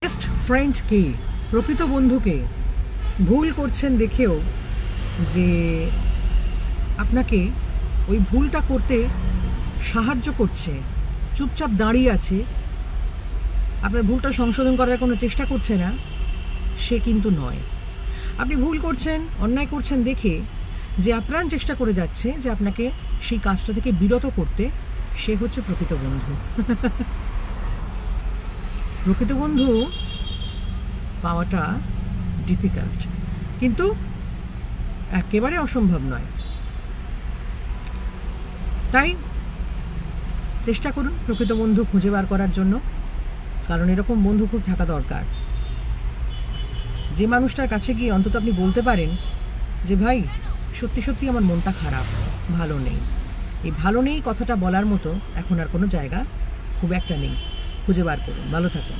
Honest ফ্রেন্ডকে, প্রকৃত বন্ধুকে ভুল করছেন দেখেও যে আপনাকে ওই ভুলটা করতে সাহায্য করছে, চুপচাপ দাঁড়িয়ে আছে, আপনার ভুলটা সংশোধন করার কোনো চেষ্টা করছে না, সে কিন্তু নয়। আপনি ভুল করছেন, অন্যায় করছেন দেখে যে আপ্রাণ চেষ্টা করে যাচ্ছে যে আপনাকে সেই কাজটা থেকে বিরত করতে, সে হচ্ছে প্রকৃত বন্ধু। প্রকৃত বন্ধু পাওয়াটা ডিফিকাল্ট, কিন্তু একেবারে অসম্ভব নয়। তাই চেষ্টা করুন প্রকৃত বন্ধু খুঁজে বার করার জন্য, কারণ এরকম বন্ধু খুব থাকা দরকার। যে মানুষটার কাছে গিয়ে অন্তত আপনি বলতে পারেন যে ভাই সত্যি সত্যি আমার মনটা খারাপ, ভালো নেই। এই ভালো নেই কথাটা বলার মতো এখন আর কোনো জায়গা খুব একটা নেই। খুঁজে বার করুন। ভালো থাকুন।